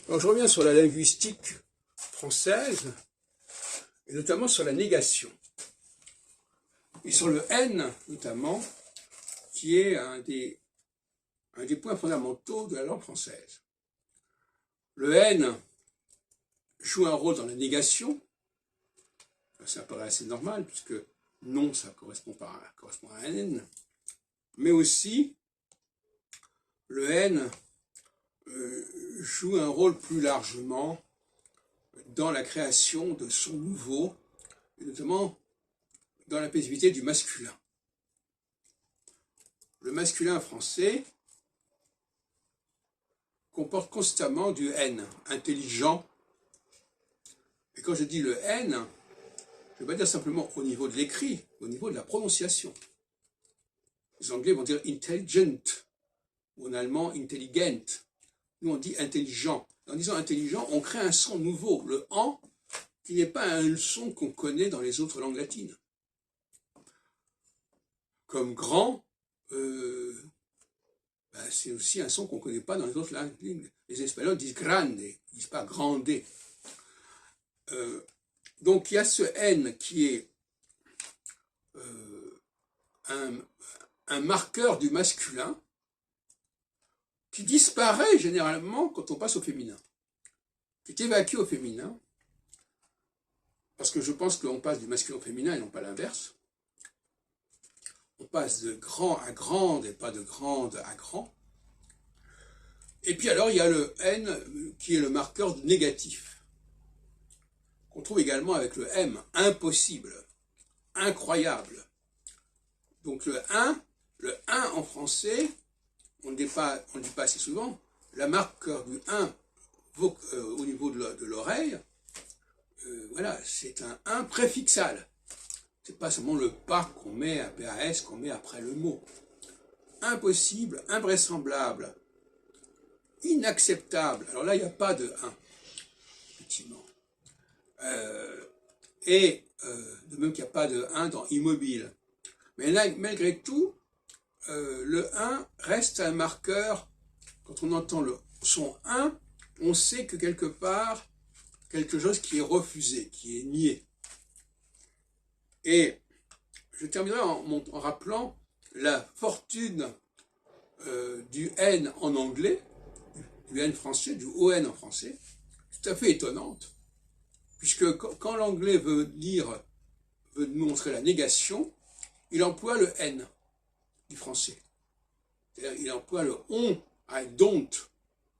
Alors, je reviens sur la linguistique française, et notamment sur la négation. Et sur le N, notamment, qui est un des points fondamentaux de la langue française. Le N joue un rôle dans la négation. Ça paraît assez normal, puisque non, ça correspond à un N. Mais aussi, le N joue un rôle plus largement dans la création de sons nouveaux, et notamment dans la paisibilité du masculin. Le masculin français comporte constamment du N, intelligent. Et quand je dis le N, je ne vais pas dire simplement au niveau de l'écrit, au niveau de la prononciation. Les Anglais vont dire intelligent, ou en allemand intelligent. Nous on dit intelligent. En disant intelligent, on crée un son nouveau, le AN, qui n'est pas un son qu'on connaît dans les autres langues latines. Comme grand, c'est aussi un son qu'on ne connaît pas dans les autres langues. Les Espagnols disent grande, ils ne disent pas grande. Donc il y a ce N qui est un marqueur du masculin qui disparaît généralement quand on passe au féminin, qui est évacué au féminin, parce que je pense qu'on passe du masculin au féminin et non pas l'inverse. On passe de grand à grande et pas de grande à grand. Et puis alors il y a le N qui est le marqueur négatif, qu'on trouve également avec le M, impossible, incroyable. Donc le 1 en français, on ne dit pas assez souvent, la marqueur du 1 au niveau de l'oreille, voilà, c'est un 1 préfixal. C'est pas seulement le pas qu'on met à PAS, qu'on met après le mot. Impossible, invraisemblable, inacceptable. Alors là, il n'y a pas de 1, effectivement. De même qu'il n'y a pas de 1 dans immobile. Mais là, malgré tout, le 1 reste un marqueur. Quand on entend le son 1, on sait que quelque part, quelque chose qui est refusé, qui est nié. Et je terminerai en rappelant la fortune du N en anglais, du N français, du ON en français, tout à fait étonnante, puisque quand l'anglais veut montrer la négation, il emploie le N du français. C'est-à-dire, il emploie le on, I don't,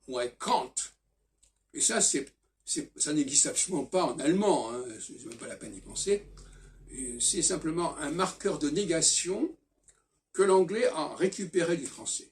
ou I can't. Et ça, ça n'existe absolument pas en allemand, hein, c'est même pas la peine d'y penser. C'est simplement un marqueur de négation que l'anglais a récupéré du français.